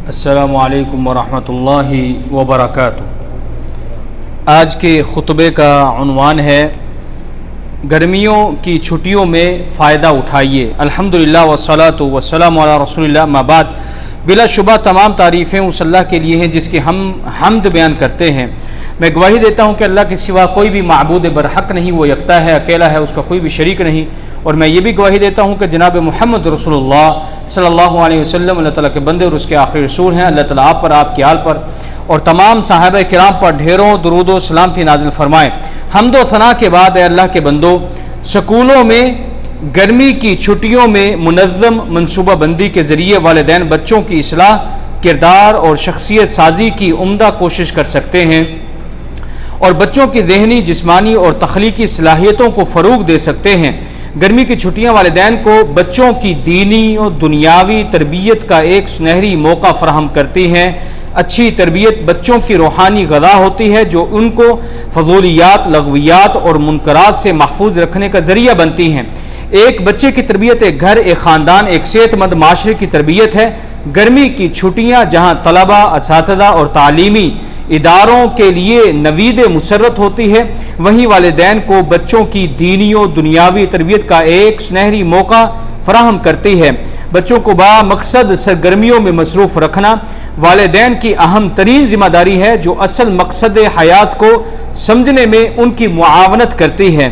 السلام علیکم ورحمۃ اللہ وبرکاتہ۔ آج کے خطبے کا عنوان ہے گرمیوں کی چھٹیوں میں فائدہ اٹھائیے۔ الحمدللہ والصلاۃ والسلام علی رسول اللہ، اما بعد۔ بلا شبہ تمام تعریفیں اس اللہ کے لیے ہیں جس کی ہم حمد بیان کرتے ہیں۔ میں گواہی دیتا ہوں کہ اللہ کے سوا کوئی بھی معبود برحق نہیں، وہ یکتا ہے، اکیلا ہے، اس کا کوئی بھی شریک نہیں۔ اور میں یہ بھی گواہی دیتا ہوں کہ جناب محمد رسول اللہ صلی اللہ علیہ وسلم اللہ تعالیٰ کے بندے اور اس کے آخری رسول ہیں۔ اللہ تعالیٰ آپ پر، آپ کے آل پر اور تمام صحابہ کرام پر ڈھیروں درود و سلامتی نازل فرمائے۔ حمد و ثنا کے بعد اے اللہ کے بندو، سکولوں میں گرمی کی چھٹیوں میں منظم منصوبہ بندی کے ذریعے والدین بچوں کی اصلاح، کردار اور شخصیت سازی کی عمدہ کوشش کر سکتے ہیں اور بچوں کی ذہنی، جسمانی اور تخلیقی صلاحیتوں کو فروغ دے سکتے ہیں۔ گرمی کی چھٹیاں والدین کو بچوں کی دینی اور دنیاوی تربیت کا ایک سنہری موقع فراہم کرتی ہیں۔ اچھی تربیت بچوں کی روحانی غذا ہوتی ہے جو ان کو فضولیات، لغویات اور منکرات سے محفوظ رکھنے کا ذریعہ بنتی ہیں۔ ایک بچے کی تربیت ایک گھر، ایک خاندان، ایک صحت مند معاشرے کی تربیت ہے۔ گرمی کی چھٹیاں جہاں طلبہ، اساتذہ اور تعلیمی اداروں کے لیے نوید مسرت ہوتی ہے، وہیں والدین کو بچوں کی دینی و دنیاوی تربیت کا ایک سنہری موقع فراہم کرتی ہے۔ بچوں کو با مقصد سرگرمیوں میں مصروف رکھنا والدین کی اہم ترین ذمہ داری ہے جو اصل مقصد حیات کو سمجھنے میں ان کی معاونت کرتی ہے۔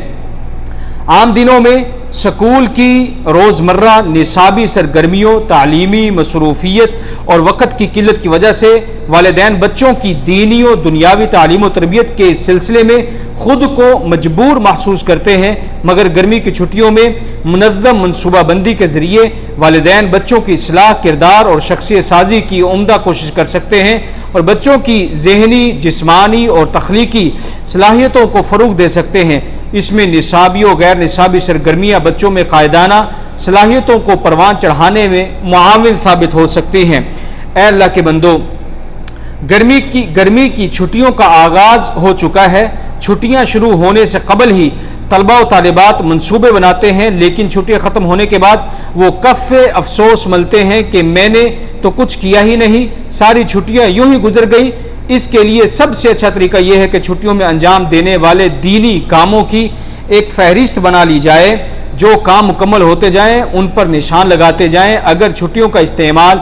عام دنوں میں سکول کی روزمرہ نصابی سرگرمیوں، تعلیمی مصروفیت اور وقت کی قلت کی وجہ سے والدین بچوں کی دینی و دنیاوی تعلیم و تربیت کے سلسلے میں خود کو مجبور محسوس کرتے ہیں، مگر گرمی کی چھٹیوں میں منظم منصوبہ بندی کے ذریعے والدین بچوں کی اصلاح، کردار اور شخصیت سازی کی عمدہ کوشش کر سکتے ہیں اور بچوں کی ذہنی، جسمانی اور تخلیقی صلاحیتوں کو فروغ دے سکتے ہیں۔ اس میں نصابی و غیر نصابی سرگرمیاں بچوں میں قائدانہ صلاحیتوں کو پروان چڑھانے میں معاون ثابت ہو سکتی ہیں۔ اے اللہ کے بندو، گرمی کی چھٹیوں کا آغاز ہو چکا ہے۔ چھٹیاں شروع ہونے سے قبل ہی طلبہ و طالبات منصوبے بناتے ہیں، لیکن چھٹیاں ختم ہونے کے بعد وہ کف افسوس ملتے ہیں کہ میں نے تو کچھ کیا ہی نہیں، ساری چھٹیاں یوں ہی گزر گئی۔ اس کے لیے سب سے اچھا طریقہ یہ ہے کہ چھٹیوں میں انجام دینے والے دینی کاموں کی ایک فہرست بنا لی جائے۔ جو کام مکمل ہوتے جائیں ان پر نشان لگاتے جائیں۔ اگر چھٹیوں کا استعمال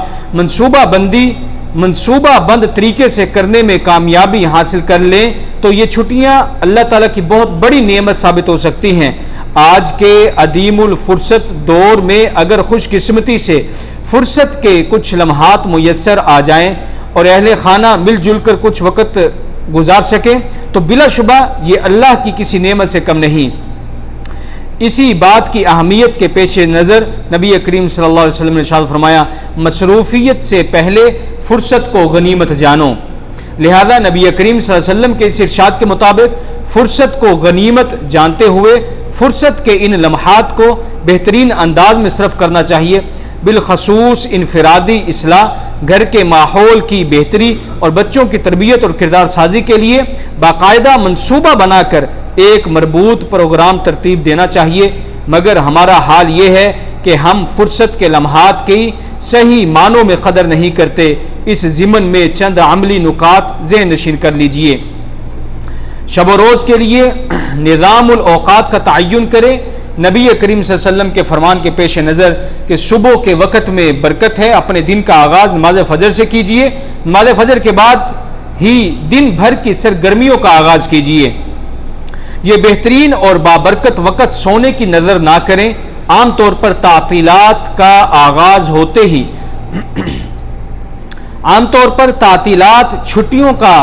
منصوبہ بند طریقے سے کرنے میں کامیابی حاصل کر لیں تو یہ چھٹیاں اللہ تعالیٰ کی بہت بڑی نعمت ثابت ہو سکتی ہیں۔ آج کے عدیم الفرصت دور میں اگر خوش قسمتی سے فرصت کے کچھ لمحات میسر آ جائیں اور اہل خانہ مل جل کر کچھ وقت گزار سکیں تو بلا شبہ یہ اللہ کی کسی نعمت سے کم نہیں۔ اسی بات کی اہمیت کے پیش نظر نبی کریم صلی اللہ علیہ وسلم نے ارشاد فرمایا، مصروفیت سے پہلے فرصت کو غنیمت جانو۔ لہذا نبی کریم صلی اللہ علیہ وسلم کے اس ارشاد کے مطابق فرصت کو غنیمت جانتے ہوئے فرصت کے ان لمحات کو بہترین انداز میں صرف کرنا چاہیے۔ بالخصوص انفرادی اصلاح، گھر کے ماحول کی بہتری اور بچوں کی تربیت اور کردار سازی کے لیے باقاعدہ منصوبہ بنا کر ایک مربوط پروگرام ترتیب دینا چاہیے، مگر ہمارا حال یہ ہے کہ ہم فرصت کے لمحات کی صحیح معنوں میں قدر نہیں کرتے۔ اس ضمن میں چند عملی نکات ذہن نشین کر لیجئے۔ شب و روز کے لیے نظام الاوقات کا تعین کرے۔ نبی کریم صلی اللہ علیہ وسلم کے فرمان کے پیش نظر کہ صبح کے وقت میں برکت ہے، اپنے دن کا آغاز نماز فجر سے کیجئے، نماز فجر کے بعد ہی دن بھر کی سرگرمیوں کا آغاز کیجئے۔ یہ بہترین اور بابرکت وقت سونے کی نظر نہ کریں۔ عام طور پر تعطیلات چھٹیوں کا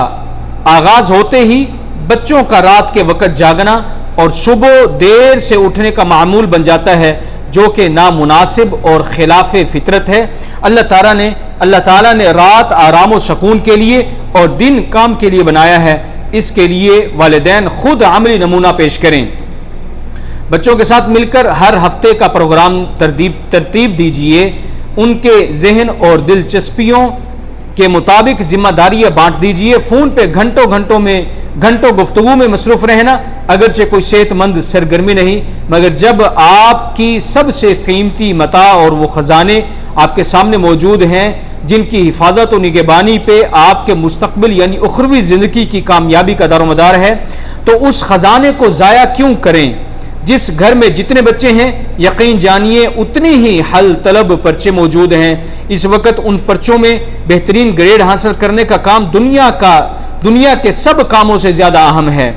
آغاز ہوتے ہی بچوں کا رات کے وقت جاگنا اور صبح دیر سے اٹھنے کا معمول بن جاتا ہے، جو کہ نامناسب اور خلاف فطرت ہے۔ اللہ تعالیٰ نے رات آرام و سکون کے لیے اور دن کام کے لیے بنایا ہے۔ اس کے لیے والدین خود عملی نمونہ پیش کریں۔ بچوں کے ساتھ مل کر ہر ہفتے کا پروگرام ترتیب دیجیے۔ ان کے ذہن اور دلچسپیوں کے مطابق ذمہ داریاں بانٹ دیجئے. فون پہ گھنٹوں گفتگو میں مصروف رہنا اگرچہ کوئی صحت مند سرگرمی نہیں، مگر جب آپ کی سب سے قیمتی متاع اور وہ خزانے آپ کے سامنے موجود ہیں جن کی حفاظت و نگہبانی پہ آپ کے مستقبل یعنی اخروی زندگی کی کامیابی کا دار و مدار ہے، تو اس خزانے کو ضائع کیوں کریں؟ جس گھر میں جتنے بچے ہیں یقین جانیے اتنی ہی حل طلب پرچے موجود ہیں. اس وقت ان پرچوں میں بہترین گریڈ حاصل کرنے کا کام دنیا کے سب کاموں سے زیادہ اہم ہے.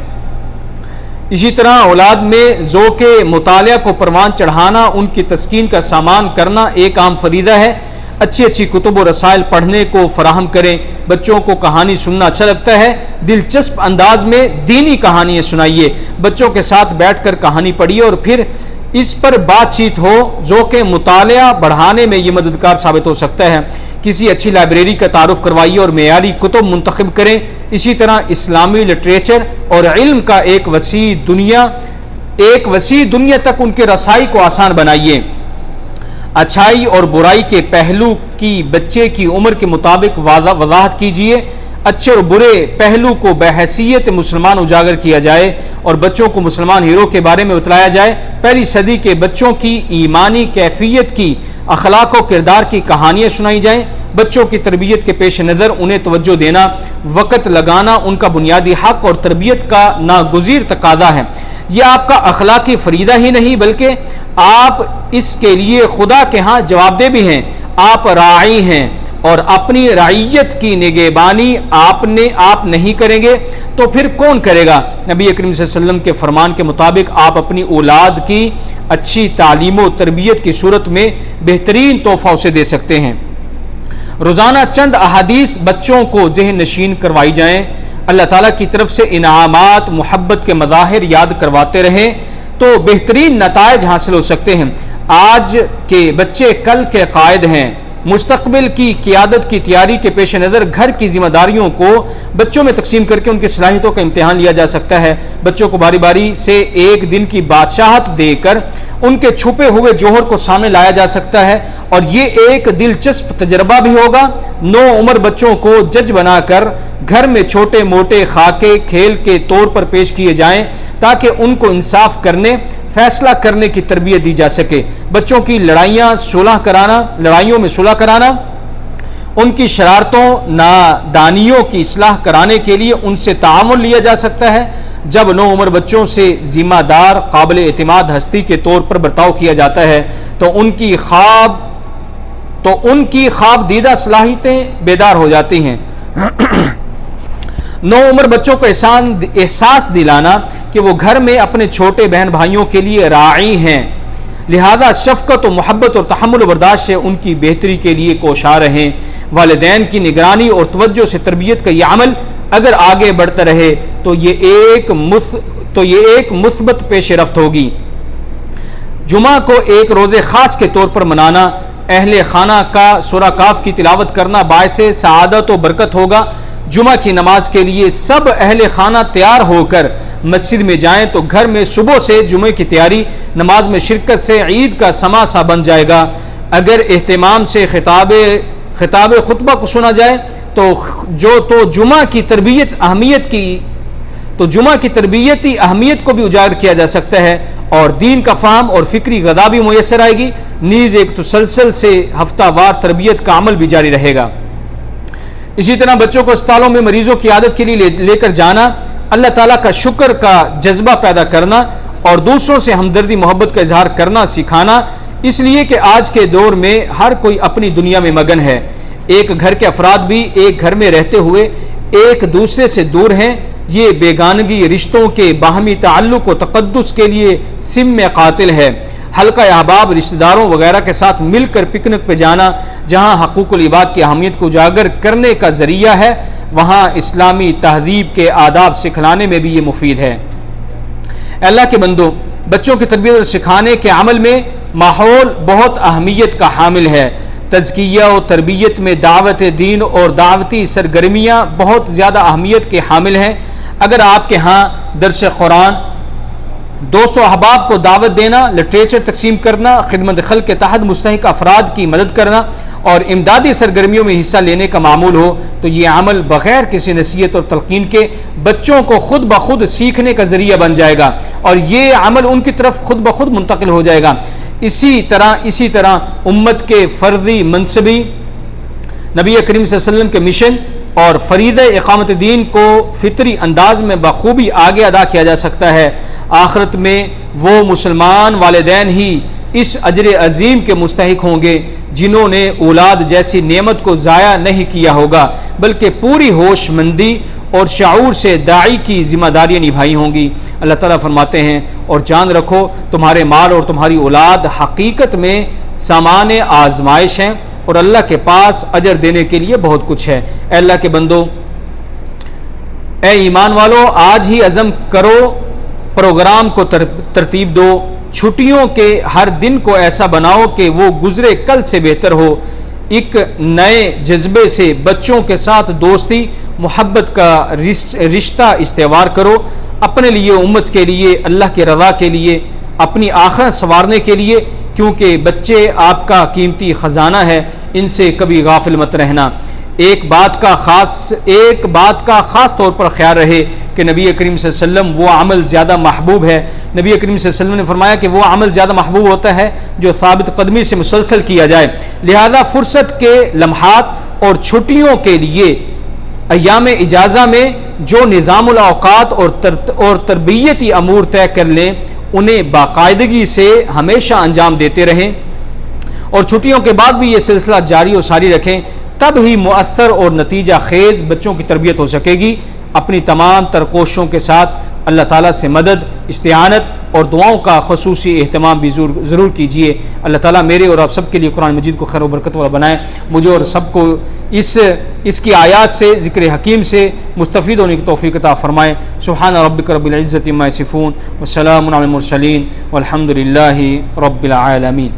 اسی طرح اولاد میں ذوق مطالعہ کو پروان چڑھانا، ان کی تسکین کا سامان کرنا ایک عام فریضہ ہے. اچھی کتب و رسائل پڑھنے کو فراہم کریں. بچوں کو کہانی سننا اچھا لگتا ہے، دلچسپ انداز میں دینی کہانیاں سنائیے. بچوں کے ساتھ بیٹھ کر کہانی پڑھیے اور پھر اس پر بات چیت ہو. ذوق مطالعہ بڑھانے میں یہ مددگار ثابت ہو سکتا ہے. کسی اچھی لائبریری کا تعارف کروائیے اور معیاری کتب منتخب کریں. اسی طرح اسلامی لٹریچر اور علم کا ایک وسیع دنیا تک ان کے رسائی کو آسان بنائیے. اچھائی اور برائی کے پہلو کی بچے کی عمر کے مطابق وضاحت کیجیے. اچھے اور برے پہلو کو بحیثیت مسلمان اجاگر کیا جائے اور بچوں کو مسلمان ہیرو کے بارے میں بتلایا جائے. پہلی صدی کے بچوں کی ایمانی کیفیت کی، اخلاق و کردار کی کہانیاں سنائی جائیں. بچوں کی تربیت کے پیش نظر انہیں توجہ دینا، وقت لگانا ان کا بنیادی حق اور تربیت کا ناگزیر تقاضا ہے. یہ آپ کا اخلاقی فریضہ ہی نہیں بلکہ آپ اس کے لیے خدا کے ہاں جواب دہ بھی ہیں. آپ راعی ہیں اور اپنی رعیت کی نگہبانی آپ نہیں کریں گے تو پھر کون کرے گا؟ نبی اکرم صلی اللہ علیہ وسلم کے فرمان کے مطابق آپ اپنی اولاد کی اچھی تعلیم و تربیت کی صورت میں بہترین تحفہ اسے دے سکتے ہیں. روزانہ چند احادیث بچوں کو ذہن نشین کروائی جائیں. اللہ تعالیٰ کی طرف سے انعامات، محبت کے مظاہر یاد کرواتے رہیں تو بہترین نتائج حاصل ہو سکتے ہیں. آج کے بچے کل کے قائد ہیں. مستقبل کی قیادت کی تیاری کے پیش نظر گھر کی ذمہ داریوں کو بچوں میں تقسیم کر کے ان کی صلاحیتوں کا امتحان لیا جا سکتا ہے. بچوں کو باری باری سے ایک دن کی بادشاہت دے کر ان کے چھپے ہوئے جوہر کو سامنے لایا جا سکتا ہے اور یہ ایک دلچسپ تجربہ بھی ہوگا. نو عمر بچوں کو جج بنا کر گھر میں چھوٹے موٹے خاکے کھیل کے طور پر پیش کیے جائیں تاکہ ان کو انصاف کرنے، فیصلہ کرنے کی تربیت دی جا سکے. بچوں کی لڑائیوں میں صلح کرانا، ان کی شرارتوں نادانیوں کی اصلاح کرانے کے لیے ان سے تعاون لیا جا سکتا ہے. جب نو عمر بچوں سے ذمہ دار، قابل اعتماد ہستی کے طور پر برتاؤ کیا جاتا ہے تو ان کی خواب دیدہ صلاحیتیں بیدار ہو جاتی ہیں. نو عمر بچوں کو احساس دلانا کہ وہ گھر میں اپنے چھوٹے بہن بھائیوں کے لیے راعی ہیں، لہذا شفقت و محبت اور تحمل و برداشت سے ان کی بہتری کے لیے کوشاں رہیں. والدین کی نگرانی اور توجہ سے تربیت کا یہ عمل اگر آگے بڑھتا رہے تو یہ ایک مثبت پیش رفت ہوگی. جمعہ کو ایک روزے خاص کے طور پر منانا، اہل خانہ کا سورہ کاف کی تلاوت کرنا باعث سعادت و برکت ہوگا. جمعہ کی نماز کے لیے سب اہل خانہ تیار ہو کر مسجد میں جائیں تو گھر میں صبح سے جمعے کی تیاری، نماز میں شرکت سے عید کا سما سا بن جائے گا. اگر اہتمام سے خطاب خطبہ کو سنا جائے تو جمعہ کی تربیتی اہمیت کو بھی اجاگر کیا جا سکتا ہے اور دین کا فہم اور فکری غذا بھی میسر آئے گی. نیز ایک تسلسل سے ہفتہ وار تربیت کا عمل بھی جاری رہے گا. اسی طرح بچوں کو اسپتالوں میں مریضوں کی عادت کے لیے لے کر جانا، اللہ تعالیٰ کا شکر کا جذبہ پیدا کرنا اور دوسروں سے ہمدردی محبت کا اظہار کرنا سکھانا، اس لیے کہ آج کے دور میں ہر کوئی اپنی دنیا میں مگن ہے. ایک گھر کے افراد بھی ایک گھر میں رہتے ہوئے ایک دوسرے سے دور ہیں. یہ بیگانگی رشتوں کے باہمی تعلق و تقدس کے لیے سم میں قاتل ہے. حلقہ احباب، رشتہ داروں وغیرہ کے ساتھ مل کر پکنک پہ جانا جہاں حقوق العباد کی اہمیت کو اجاگر کرنے کا ذریعہ ہے، وہاں اسلامی تہذیب کے آداب سکھلانے میں بھی یہ مفید ہے. اللہ کے بندوں، بچوں کی تربیت اور سکھانے کے عمل میں ماحول بہت اہمیت کا حامل ہے. تزکیہ و تربیت میں دعوت دین اور دعوتی سرگرمیاں بہت زیادہ اہمیت کے حامل ہیں. اگر آپ کے ہاں درس قرآن دوست و احباب کو دعوت دینا، لٹریچر تقسیم کرنا، خدمت خلق کے تحت مستحق افراد کی مدد کرنا اور امدادی سرگرمیوں میں حصہ لینے کا معمول ہو تو یہ عمل بغیر کسی نصیحت اور تلقین کے بچوں کو خود بخود سیکھنے کا ذریعہ بن جائے گا اور یہ عمل ان کی طرف خود بخود منتقل ہو جائے گا۔ اسی طرح امت کے فردی منصبی نبی کریم صلی اللہ علیہ وسلم کے مشن اور فریضہ اقامت دین کو فطری انداز میں بخوبی آگے ادا کیا جا سکتا ہے۔ آخرت میں وہ مسلمان والدین ہی اس اجر عظیم کے مستحق ہوں گے جنہوں نے اولاد جیسی نعمت کو ضائع نہیں کیا ہوگا بلکہ پوری ہوش مندی اور شعور سے داعی کی ذمہ داریاں نبھائی ہوں گی۔ اللہ تعالیٰ فرماتے ہیں اور جان رکھو تمہارے مال اور تمہاری اولاد حقیقت میں سامان آزمائش ہیں اور اللہ کے پاس اجر دینے کے لیے بہت کچھ ہے۔ اے اللہ کے بندو، اے ایمان والو، آج ہی عزم کرو، پروگرام کو ترتیب دو، چھٹیوں کے ہر دن کو ایسا بناؤ کہ وہ گزرے کل سے بہتر ہو۔ ایک نئے جذبے سے بچوں کے ساتھ دوستی محبت کا رشتہ استوار کرو، اپنے لیے، امت کے لیے، اللہ کی رضا کے لیے، اپنی آخرت سنوارنے کے لیے، کیونکہ بچے آپ کا قیمتی خزانہ ہے، ان سے کبھی غافل مت رہنا۔ ایک بات کا خاص طور پر خیال رہے کہ نبی کریم صلی اللہ علیہ وسلم وہ عمل زیادہ محبوب ہے، نبی کریم صلی اللہ علیہ وسلم نے فرمایا کہ وہ عمل زیادہ محبوب ہوتا ہے جو ثابت قدمی سے مسلسل کیا جائے، لہذا فرصت کے لمحات اور چھٹیوں کے لیے ایام اجازہ میں جو نظام الاوقات اور تربیتی امور طے کر لیں انہیں باقاعدگی سے ہمیشہ انجام دیتے رہیں اور چھٹیوں کے بعد بھی یہ سلسلہ جاری و ساری رکھیں، تب ہی مؤثر اور نتیجہ خیز بچوں کی تربیت ہو سکے گی۔ اپنی تمام تر کوششوں کے ساتھ اللہ تعالیٰ سے مدد، استعانت اور دعاؤں کا خصوصی اہتمام بھی ضرور کیجیے۔ اللہ تعالیٰ میرے اور آپ سب کے لیے قرآن مجید کو خیر و برکت والا بنائے، مجھے اور سب کو اس کی آیات سے، ذکر حکیم سے مستفید ہونے کی توفیق عطا فرمائے۔ سبحان ربک رب العزت عما یصفون وسلام علی المرسلین والحمد للہ رب العالمین۔